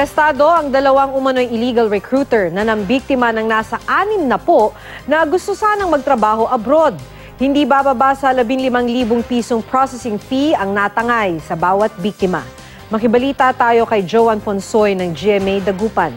Arestado ang dalawang umano'y illegal recruiter na nambiktima ng nasa 6 na po na gusto sanang magtrabaho abroad. Hindi bababa sa 15,000 pisong processing fee ang natangay sa bawat biktima. Makibalita tayo kay Joan Ponsoy ng GMA Dagupan.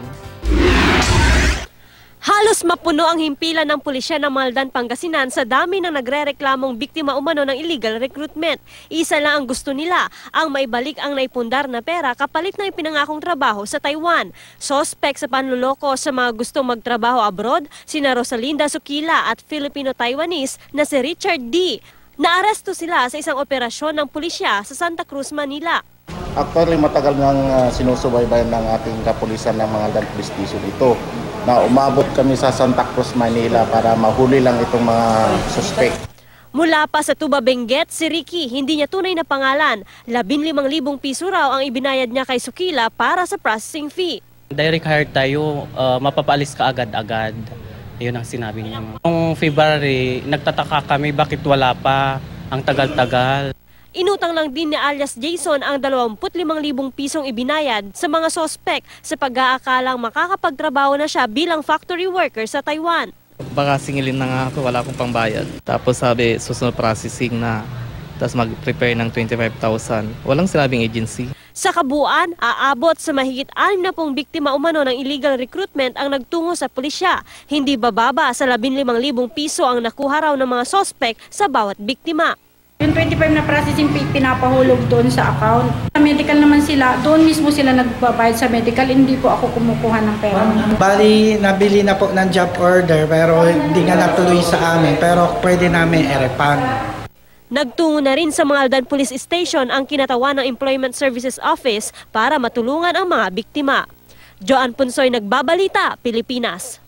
Halos mapuno ang himpilan ng pulisya ng Maldan, Pangasinan sa dami ng nagrereklamong biktima umano ng illegal recruitment. Isa lang ang gusto nila, ang maibalik ang naipundar na pera kapalit ng ipinangakong trabaho sa Taiwan. Sospek sa panluloko sa mga gustong magtrabaho abroad, sina Rosalinda Sukila at Filipino-Taiwanese na si Richard D. Naaresto sila sa isang operasyon ng pulisya sa Santa Cruz, Manila. Actually, matagal nang sinusubaybayan ng ating kapulisan ng Maldan Police Station ito na umabot kami sa Santa Cruz, Manila para mahuli lang itong mga suspect. Mula pa sa Tuba, Benguet, si Ricky, hindi niya tunay na pangalan. 15,000 piso raw ang ibinayad niya kay Sukila para sa processing fee. Direct hire tayo, mapapaalis ka agad-agad. Yun ang sinabi niya. Noong February, nagtataka kami bakit wala pa, ang tagal-tagal. Inutang lang din ni alias Jason ang 25,000 pisong ibinayad sa mga sospek sa pag-aakalang makakapagtrabaho na siya bilang factory worker sa Taiwan. Baka singilin na nga ako, wala akong pambayad. Tapos sabi, susunod processing na. Tapos mag-prepare ng 25,000. Walang sinabing agency. Sa kabuuan, aabot sa mahigit 60 biktima umano ng illegal recruitment ang nagtungo sa pulisya. Hindi bababa sa 15,000 piso ang nakuha raw ng mga sospek sa bawat biktima. Yung 25 na processing fee pinapahulog doon sa account. Sa medical naman sila, doon mismo sila nagbabayad sa medical, hindi po ako kumukuha ng pera. Bali, nabili na po ng job order pero hindi nga natuloy sa amin, pero pwede namin i-refund. Nagtungo na rin sa Maldan Police Station ang kinatawan ng Employment Services Office para matulungan ang mga biktima. Joan Ponsoy, Nagbabalita, Pilipinas.